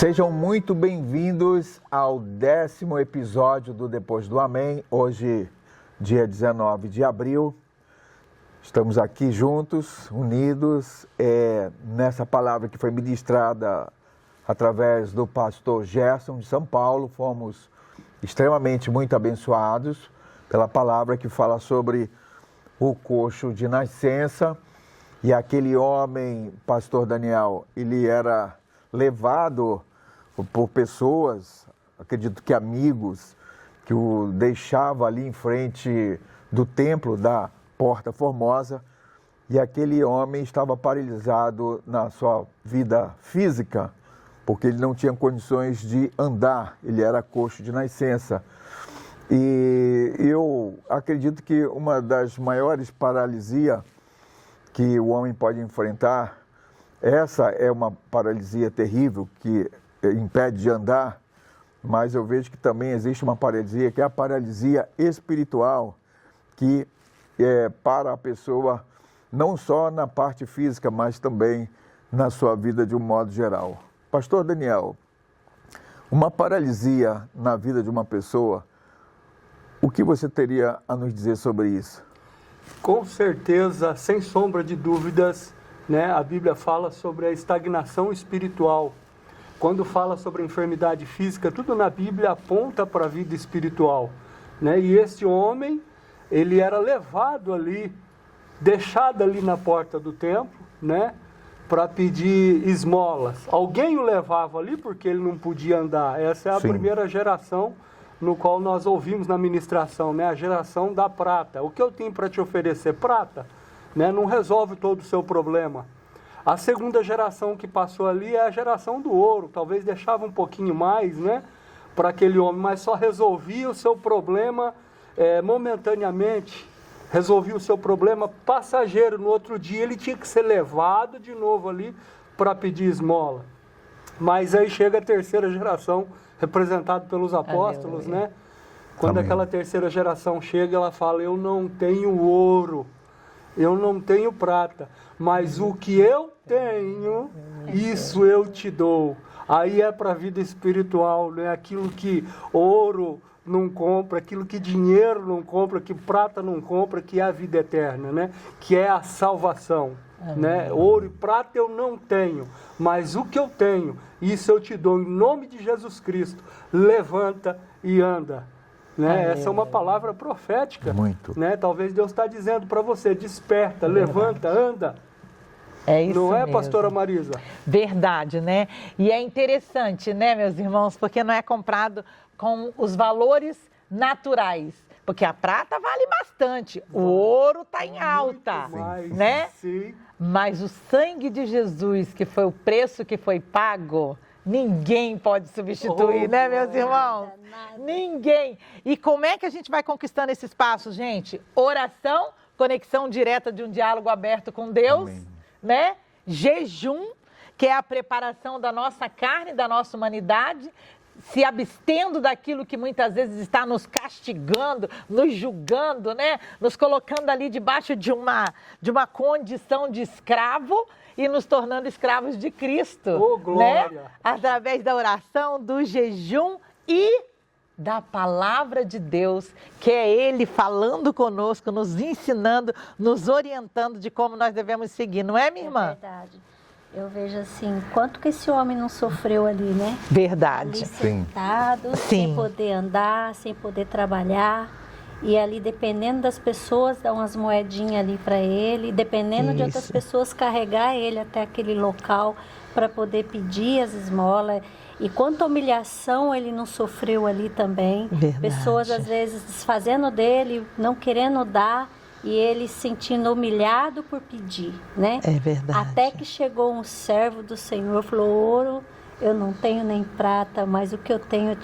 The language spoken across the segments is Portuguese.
Sejam muito bem-vindos ao 10º episódio do Depois do Amém. Hoje, dia 19 de abril, estamos aqui juntos, unidos, nessa palavra que foi ministrada através do pastor Gerson de São Paulo. Fomos extremamente muito abençoados pela palavra que fala sobre o coxo de nascença. E aquele homem, pastor Daniel, ele era levado por pessoas, acredito que amigos, que o deixavam ali em frente do templo da Porta Formosa, e aquele homem estava paralisado na sua vida física, porque ele não tinha condições de andar, ele era coxo de nascença. E eu acredito que uma das maiores paralisias que o homem pode enfrentar, essa é uma paralisia terrível que impede de andar, mas eu vejo que também existe uma paralisia, que é a paralisia espiritual, que é para a pessoa, não só na parte física, mas também na sua vida de um modo geral. Pastor Daniel, uma paralisia na vida de uma pessoa, o que você teria a nos dizer sobre isso? Com certeza, sem sombra de dúvidas, né, a Bíblia fala sobre a estagnação espiritual. Quando fala sobre a enfermidade física, tudo na Bíblia aponta para a vida espiritual, né? E esse homem, ele era levado ali, deixado ali na porta do templo, né, para pedir esmolas. Alguém o levava ali porque ele não podia andar. Essa é a primeira geração no qual nós ouvimos na ministração, né? A geração da prata. O que eu tenho para te oferecer? Prata, né? Não resolve todo o seu problema. A segunda geração que passou ali é a geração do ouro. Talvez deixava um pouquinho mais, né, para aquele homem, mas só resolvia o seu problema momentaneamente. Resolvia o seu problema passageiro. No outro dia ele tinha que ser levado de novo ali para pedir esmola. Mas aí chega a terceira geração, representado pelos apóstolos, né? Quando aquela terceira geração chega, ela fala: eu não tenho ouro, eu não tenho prata, mas o que eu tenho, isso eu te dou. Aí é para a vida espiritual, né? Aquilo que ouro não compra, aquilo que dinheiro não compra, que prata não compra, que é a vida eterna, né? Que é a salvação. Né? Ouro e prata eu não tenho, mas o que eu tenho, isso eu te dou em nome de Jesus Cristo. Levanta e anda. Né? Essa é uma palavra profética. Muito. Né? Talvez Deus está dizendo para você: desperta, levanta, anda. É isso não é, mesmo. pastora Marisa? Verdade, né? E é interessante, né, meus irmãos, porque não é comprado com os valores naturais. Porque a prata vale bastante, o ouro está em alta, mais, né? Sim. Mas o sangue de Jesus, que foi o preço que foi pago, ninguém pode substituir, né, meus irmãos? Ninguém. E como é que a gente vai conquistando esses passos, gente? Oração, conexão direta de um diálogo aberto com Deus, né? Jejum, que é a preparação da nossa carne, da nossa humanidade, se abstendo daquilo que muitas vezes está nos castigando, nos julgando, né? Nos colocando ali debaixo de uma condição de escravo e nos tornando escravos de Cristo. Oh, glória! Né? Através da oração, do jejum e da palavra de Deus, que é Ele falando conosco, nos ensinando, nos orientando de como nós devemos seguir. Não é, minha irmã? É verdade. Eu vejo assim, quanto que esse homem não sofreu ali, né? Verdade. Ali sentado, sem poder andar, sem poder trabalhar. E ali, dependendo das pessoas, dá umas moedinhas ali para ele. Dependendo de outras pessoas, carregar ele até aquele local para poder pedir as esmolas. E quanta humilhação ele não sofreu ali também. Verdade. Pessoas, às vezes, desfazendo dele, não querendo dar. E ele se sentindo humilhado por pedir, né? É verdade. Até que chegou um servo do Senhor, falou: ouro eu não tenho nem prata, mas o que eu tenho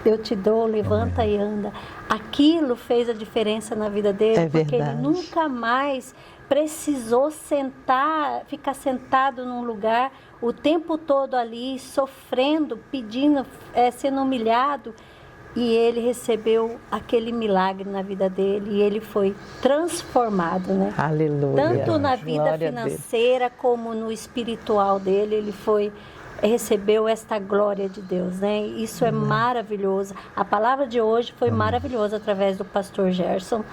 eu te dou, levanta e anda. Aquilo fez a diferença na vida dele, porque ele nunca mais precisou ficar sentado num lugar o tempo todo ali, sofrendo, pedindo, sendo humilhado. E ele recebeu aquele milagre na vida dele e ele foi transformado, né? Aleluia. Tanto na vida financeira como no espiritual dele, ele foi recebeu esta glória de Deus, né? Isso é maravilhoso. A palavra de hoje foi maravilhosa através do pastor Gerson,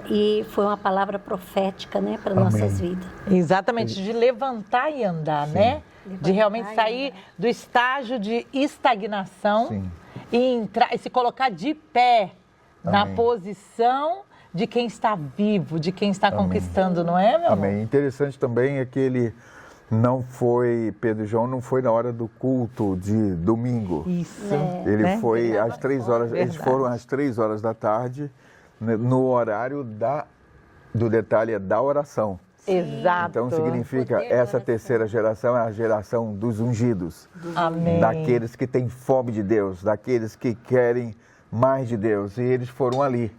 e foi uma palavra profética, né, para nossas vidas. Exatamente, de levantar e andar, né? De realmente sair do estágio de estagnação e entrar, e se colocar de pé na posição de quem está vivo, de quem está conquistando, não é, meu amor? Amém. Interessante também é que ele não foi, Pedro e João não foi na hora do culto de domingo. Isso. Ele foi às 3 horas, eles foram às 3 horas da tarde, no horário do detalhe da oração. Exato. Então significa essa terceira geração é a geração dos ungidos. Amém. Daqueles que têm fome de Deus, daqueles que querem mais de Deus. E eles foram ali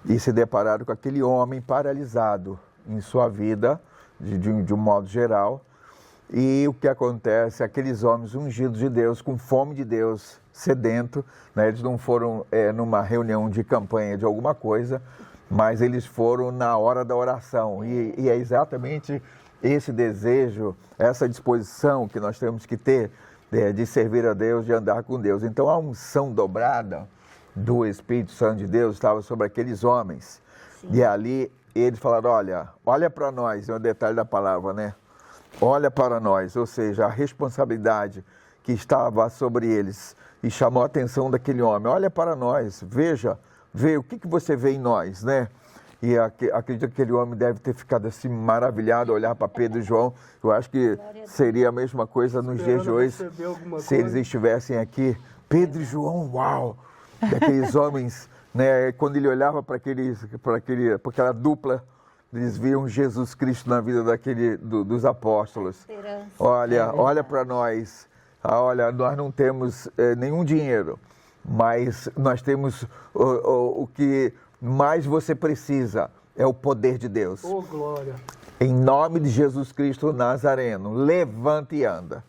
e se depararam com aquele homem paralisado em sua vida, de um modo geral. E o que acontece? Aqueles homens ungidos de Deus, com fome de Deus, sedento, né? Eles não foram numa reunião de campanha de alguma coisa, mas eles foram na hora da oração. E é exatamente esse desejo, essa disposição que nós temos que ter de servir a Deus, de andar com Deus. Então a unção dobrada do Espírito Santo de Deus estava sobre aqueles homens. E ali eles falaram, olha para nós, é um detalhe da palavra, né? Olha para nós, ou seja, a responsabilidade que estava sobre eles e chamou a atenção daquele homem. Olha para nós, veja o que você vê em nós, né? E acredito que aquele homem deve ter ficado assim maravilhado, olhar para Pedro e João. Eu acho que seria a mesma coisa nos dias de hoje, se eles estivessem aqui. Pedro e João, uau! Daqueles homens, né? Quando ele olhava para aquela dupla, eles viam Jesus Cristo na vida dos apóstolos. Olha para nós. Olha, nós não temos nenhum dinheiro, mas nós temos o que mais você precisa, é o poder de Deus. Oh, glória! Em nome de Jesus Cristo Nazareno, levanta e anda.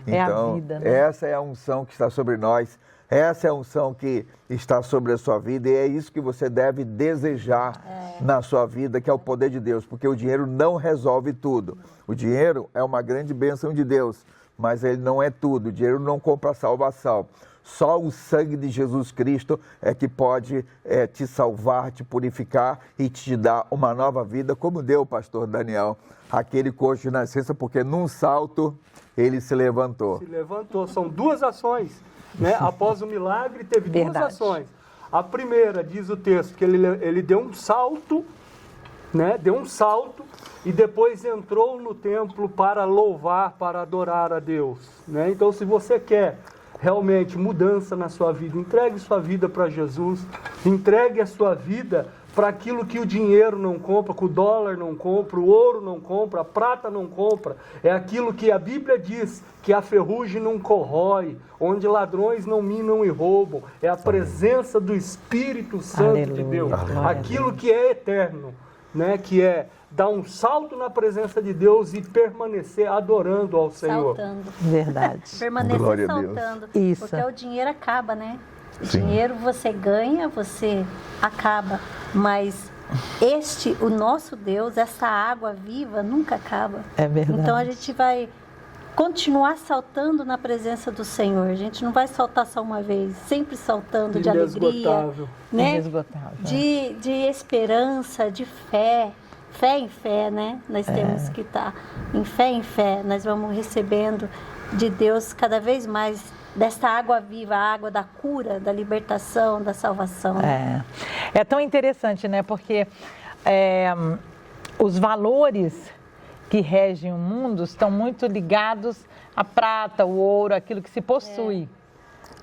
Então, a vida, né? Essa é a unção que está sobre nós. Essa é a unção que está sobre a sua vida e é isso que você deve desejar na sua vida, que é o poder de Deus, porque o dinheiro não resolve tudo. O dinheiro é uma grande bênção de Deus, mas ele não é tudo. O dinheiro não compra salvação. Só o sangue de Jesus Cristo é que pode te salvar, te purificar e te dar uma nova vida, como deu o pastor Daniel, aquele coxo de nascença, porque num salto ele se levantou. São 2 ações. Né? Após o milagre, teve 2 ações. A primeira, diz o texto, que ele deu um salto, né? Deu um salto e depois entrou no templo para louvar, para adorar a Deus. Né? Então, se você quer realmente mudança na sua vida, entregue sua vida para Jesus, entregue a sua vida para aquilo que o dinheiro não compra, que o dólar não compra, o ouro não compra, a prata não compra. É aquilo que a Bíblia diz, que a ferrugem não corrói, onde ladrões não minam e roubam. É a presença do Espírito Santo de Deus. Aquilo que é eterno, né? Que é dar um salto na presença de Deus e permanecer adorando ao Senhor. Saltando. Verdade. Permanecer saltando. Isso. Porque o dinheiro acaba, né? O dinheiro você ganha, você acaba, mas o nosso Deus, essa água viva nunca acaba. É verdade. Então a gente vai continuar saltando na presença do Senhor. A gente não vai saltar só uma vez, sempre saltando de alegria, né? Inesgotável. De esperança, de fé. Fé em fé, né? Nós temos que estar em fé, nós vamos recebendo de Deus cada vez mais desta água viva, a água da cura, da libertação, da salvação. É tão interessante, né? Porque os valores que regem o mundo estão muito ligados à prata, o ouro, aquilo que se possui.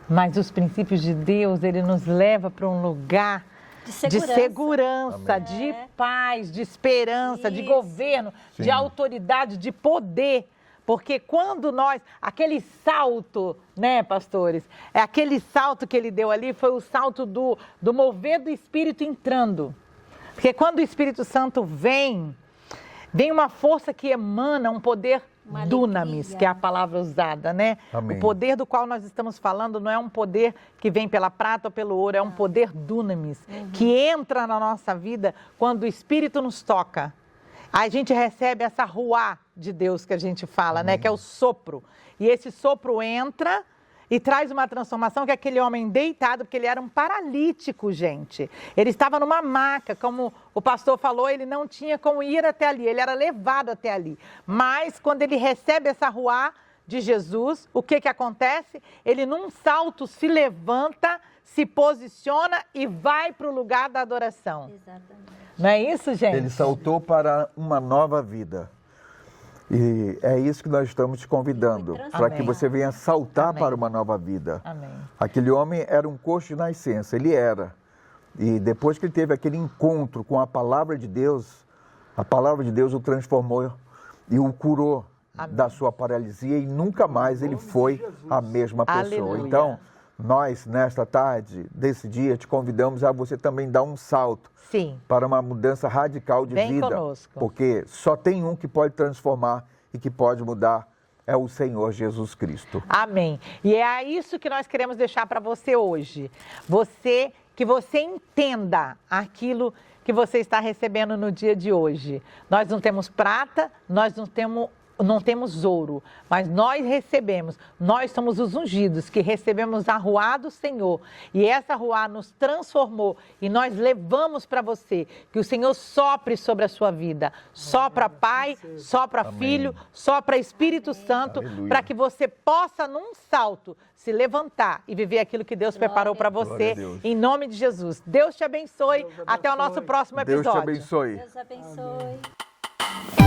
Mas os princípios de Deus, ele nos leva para um lugar de segurança, de paz, de esperança, de governo, de autoridade, de poder. Porque quando aquele salto, né, pastores? Aquele salto que ele deu ali foi o salto do mover do Espírito entrando. Porque quando o Espírito Santo vem uma força que emana um poder dunamis, que é a palavra usada, né? Amém. O poder do qual nós estamos falando não é um poder que vem pela prata ou pelo ouro, é um poder dunamis, que entra na nossa vida quando o Espírito nos toca. a gente recebe essa ruá de Deus que a gente fala, né? Que é o sopro. E esse sopro entra e traz uma transformação, que aquele homem deitado, porque ele era um paralítico, gente. Ele estava numa maca, como o pastor falou, ele não tinha como ir até ali, ele era levado até ali. Mas quando ele recebe essa ruá de Jesus, o que acontece? Ele num salto se levanta, se posiciona e vai para o lugar da adoração. Exatamente. Não é isso, gente? Ele saltou para uma nova vida. E é isso que nós estamos te convidando, para que você venha saltar para uma nova vida. Amém. Aquele homem era um coxo de nascença, ele era. E depois que ele teve aquele encontro com a palavra de Deus o transformou e o curou da sua paralisia e nunca mais ele foi a mesma pessoa. Aleluia. Então, nós, nesta tarde, desse dia, te convidamos a você também dar um salto. Sim. Para uma mudança radical de Vem vida. conosco. Porque só tem um que pode transformar e que pode mudar, é o Senhor Jesus Cristo. Amém. E é isso que nós queremos deixar para você hoje. Que você entenda aquilo que você está recebendo no dia de hoje. Nós não temos prata, nós não temos ouro, mas nós recebemos, nós somos os ungidos que recebemos a ruá do Senhor e essa ruá nos transformou e nós levamos para você que o Senhor sopre sobre a sua vida, sopra Pai, sopra Filho, sopra Espírito Santo, para que você possa num salto se levantar e viver aquilo que Deus preparou para você, em nome de Jesus. Deus te abençoe, até o nosso próximo episódio. Deus te abençoe. Deus abençoe.